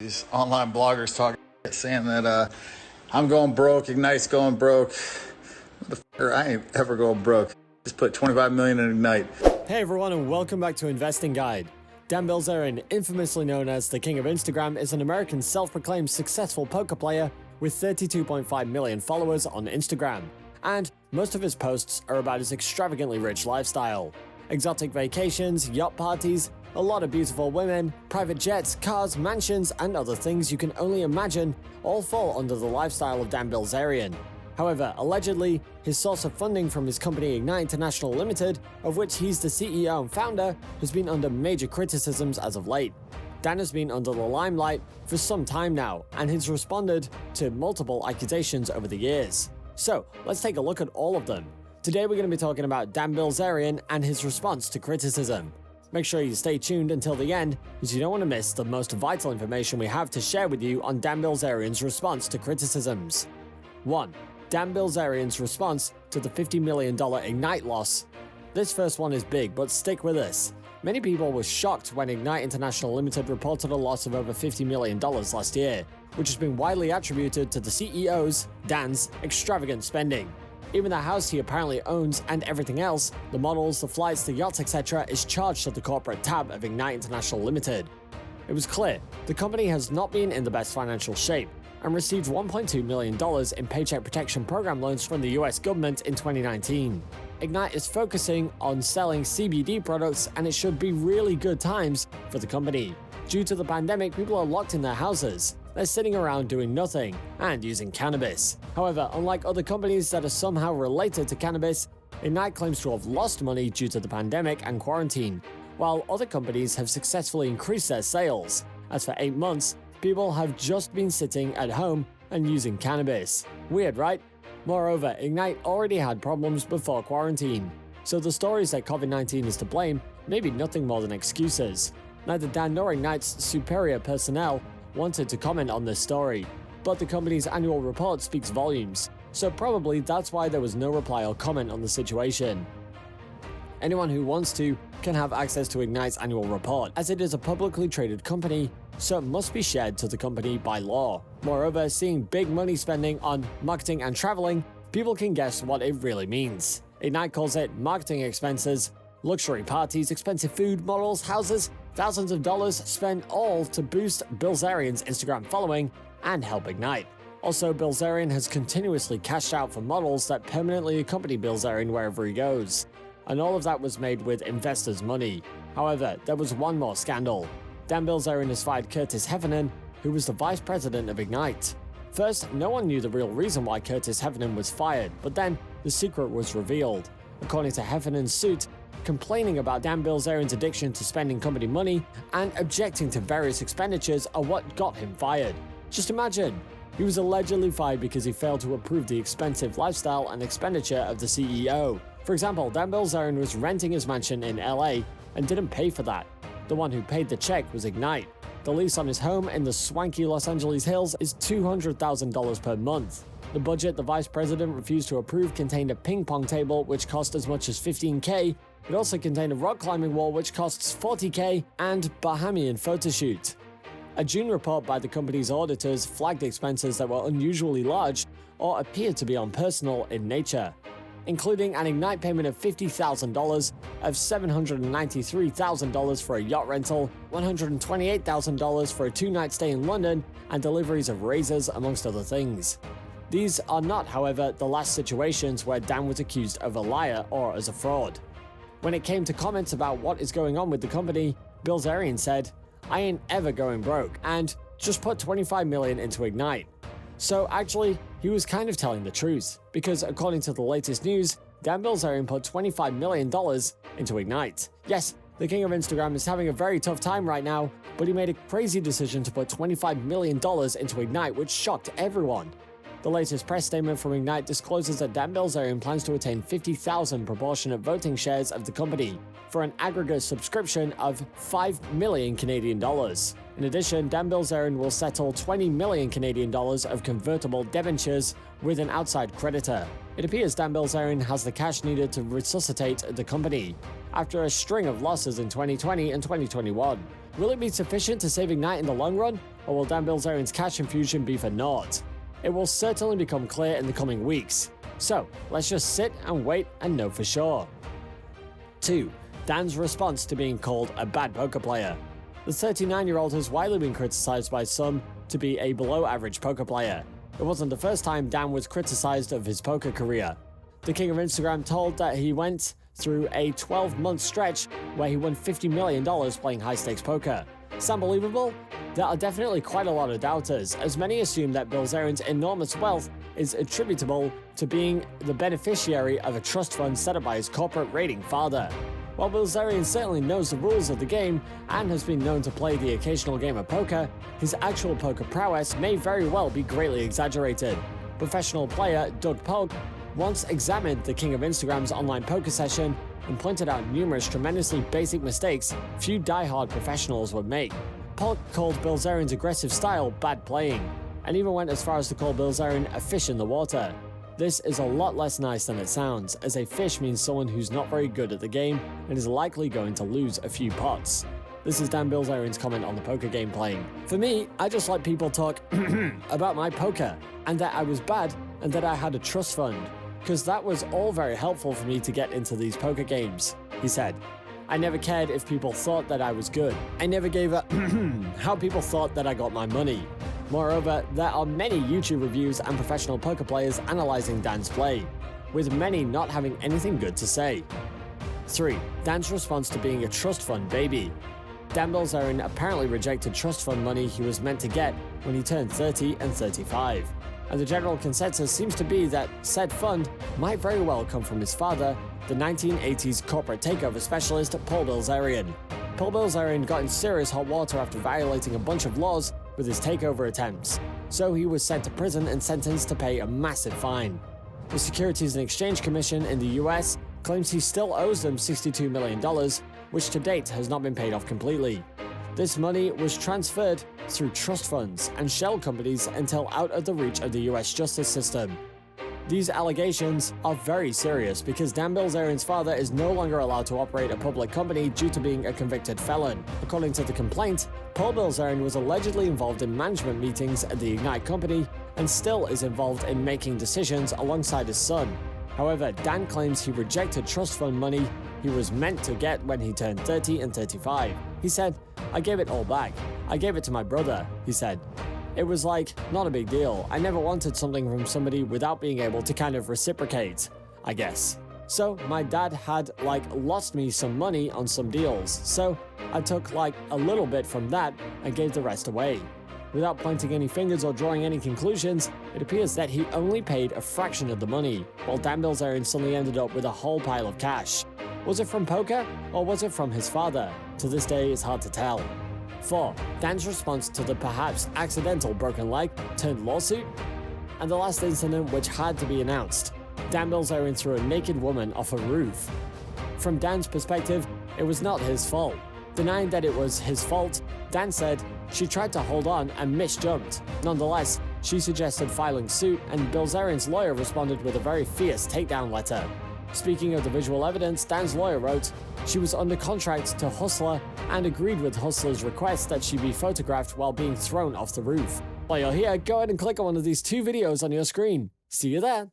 These online bloggers talking, saying that I'm going broke, Ignite's going broke. Motherfucker, I ain't ever going broke. Just put 25 million in Ignite. Hey everyone, and welcome back to Investing Guide. Dan Bilzerian, infamously known as the King of Instagram, is an American self-proclaimed successful poker player with 32.5 million followers on Instagram. And most of his posts are about his extravagantly rich lifestyle. Exotic vacations, yacht parties, a lot of beautiful women, private jets, cars, mansions, and other things you can only imagine all fall under the lifestyle of Dan Bilzerian. However, allegedly, his source of funding from his company Ignite International Limited, of which he's the CEO and founder, has been under major criticisms as of late. Dan has been under the limelight for some time now, and has responded to multiple accusations over the years. So, let's take a look at all of them. Today we're going to be talking about Dan Bilzerian and his response to criticism. Make sure you stay tuned until the end, as you don't want to miss the most vital information we have to share with you on Dan Bilzerian's response to criticisms. 1. Dan Bilzerian's response to the $50 million Ignite loss. This first one is big, but stick with us. Many people were shocked when Ignite International Limited reported a loss of over $50 million last year, which has been widely attributed to the CEO's, Dan's, extravagant spending. Even the house he apparently owns and everything else, the models, the flights, the yachts, etc., is charged to the corporate tab of Ignite International Limited. It was clear the company has not been in the best financial shape and received $1.2 million in Paycheck Protection Program loans from the US government in 2019. Ignite is focusing on selling CBD products, and it should be really good times for the company. Due to the pandemic, people are locked in their houses. They're sitting around doing nothing and using cannabis. However, unlike other companies that are somehow related to cannabis, Ignite claims to have lost money due to the pandemic and quarantine, while other companies have successfully increased their sales, as for 8 months, people have just been sitting at home and using cannabis. Weird, right? Moreover, Ignite already had problems before quarantine, so the stories that COVID-19 is to blame may be nothing more than excuses. Neither Dan nor Ignite's superior personnel wanted to comment on this story, but the company's annual report speaks volumes, so probably that's why there was no reply or comment on the situation. Anyone who wants to can have access to Ignite's annual report, as it is a publicly traded company, so it must be shared to the company by law. Moreover, seeing big money spending on marketing and traveling, people can guess what it really means. Ignite calls it marketing expenses, luxury parties, expensive food, models, houses, thousands of dollars spent all to boost Bilzerian's Instagram following and help Ignite. Also, Bilzerian has continuously cashed out for models that permanently accompany Bilzerian wherever he goes. And all of that was made with investors' money. However, there was one more scandal. Dan Bilzerian has fired Curtis Heffernan, who was the vice president of Ignite. First, no one knew the real reason why Curtis Heffernan was fired, but then the secret was revealed. According to Heffernan's suit, complaining about Dan Bilzerian's addiction to spending company money and objecting to various expenditures are what got him fired. Just imagine, he was allegedly fired because he failed to approve the expensive lifestyle and expenditure of the CEO. For example, Dan Bilzerian was renting his mansion in LA and didn't pay for that. The one who paid the check was Ignite. The lease on his home in the swanky Los Angeles hills is $200,000 per month. The budget the vice president refused to approve contained a ping pong table which cost as much as $15K. It also contained a rock climbing wall which costs $40K and Bahamian photoshoot. A June report by the company's auditors flagged expenses that were unusually large or appeared to be unpersonal in nature, including an Ignite payment of $50,000, of $793,000 for a yacht rental, $128,000 for a 2-night stay in London, and deliveries of razors, amongst other things. These are not, however, the last situations where Dan was accused of a liar or as a fraud. When it came to comments about what is going on with the company, Bilzerian said, "I ain't ever going broke," and just put $25 million into Ignite. So actually, he was kind of telling the truth, because according to the latest news, Dan Bilzerian put $25 million into Ignite. Yes, the king of Instagram is having a very tough time right now, but he made a crazy decision to put $25 million into Ignite, which shocked everyone. The latest press statement from Ignite discloses that Dan Bilzerian plans to attain 50,000 proportionate voting shares of the company for an aggregate subscription of 5 million Canadian dollars. In addition, Dan Bilzerian will settle 20 million Canadian dollars of convertible debentures with an outside creditor. It appears Dan Bilzerian has the cash needed to resuscitate the company after a string of losses in 2020 and 2021. Will it be sufficient to save Ignite in the long run? or will Dan Bilzerian's cash infusion be for naught? It will certainly become clear in the coming weeks. So, let's just sit and wait and know for sure. 2. Dan's response to being called a bad poker player. The 39-year-old has widely been criticized by some to be a below-average poker player. It wasn't the first time Dan was criticized of his poker career. The king of Instagram told that he went through a 12-month stretch where he won $50 million playing high-stakes poker. Sound believable? There are definitely quite a lot of doubters, as many assume that Bilzerian's enormous wealth is attributable to being the beneficiary of a trust fund set up by his corporate raiding father. While Bilzerian certainly knows the rules of the game and has been known to play the occasional game of poker, his actual poker prowess may very well be greatly exaggerated. Professional player Doug Polk once examined the king of Instagram's online poker session and pointed out numerous tremendously basic mistakes few die-hard professionals would make. Polk called Bilzerian's aggressive style bad playing, and even went as far as to call Bilzerian a fish in the water. This is a lot less nice than it sounds, as a fish means someone who's not very good at the game and is likely going to lose a few pots. This is Dan Bilzerian's comment on the poker game playing. For me, I just let people talk about my poker, and that I was bad, and that I had a trust fund, because that was all very helpful for me to get into these poker games, he said. I never cared if people thought that I was good. I never gave a how people thought that I got my money. Moreover, there are many YouTube reviews and professional poker players analyzing Dan's play, with many not having anything good to say. 3. Dan's response to being a trust fund baby. Dan Bilzerian apparently rejected trust fund money he was meant to get when he turned 30 and 35. And the general consensus seems to be that said fund might very well come from his father, the 1980s corporate takeover specialist Paul Bilzerian. Paul Bilzerian got in serious hot water after violating a bunch of laws with his takeover attempts, so he was sent to prison and sentenced to pay a massive fine. The Securities and Exchange Commission in the US claims he still owes them $62 million, which to date has not been paid off completely. This money was transferred through trust funds and shell companies until out of the reach of the US justice system. These allegations are very serious because Dan Bilzerian's father is no longer allowed to operate a public company due to being a convicted felon. According to the complaint, Paul Bilzerian was allegedly involved in management meetings at the Ignite company and still is involved in making decisions alongside his son. However, Dan claims he rejected trust fund money he was meant to get when he turned 30 and 35. He said, "I gave it all back. I gave it to my brother," he said. It was like, not a big deal. I never wanted something from somebody without being able to kind of reciprocate, I guess. So my dad had lost me some money on some deals, so I took a little bit from that and gave the rest away. Without pointing any fingers or drawing any conclusions, it appears that he only paid a fraction of the money, while Dan Bilzerian suddenly ended up with a whole pile of cash. Was it from poker, or was it from his father? To this day, it's hard to tell. 4. Dan's response to the perhaps accidental broken leg turned lawsuit. And the last incident which had to be announced. Dan Bilzerian threw a naked woman off a roof. From Dan's perspective, it was not his fault. Denying that it was his fault, Dan said she tried to hold on and misjumped. Nonetheless, she suggested filing suit, and Bilzerian's lawyer responded with a very fierce takedown letter. Speaking of the visual evidence, Dan's lawyer wrote, she was under contract to Hustler and agreed with Hustler's request that she be photographed while being thrown off the roof. While you're here, go ahead and click on one of these 2 videos on your screen. See you there!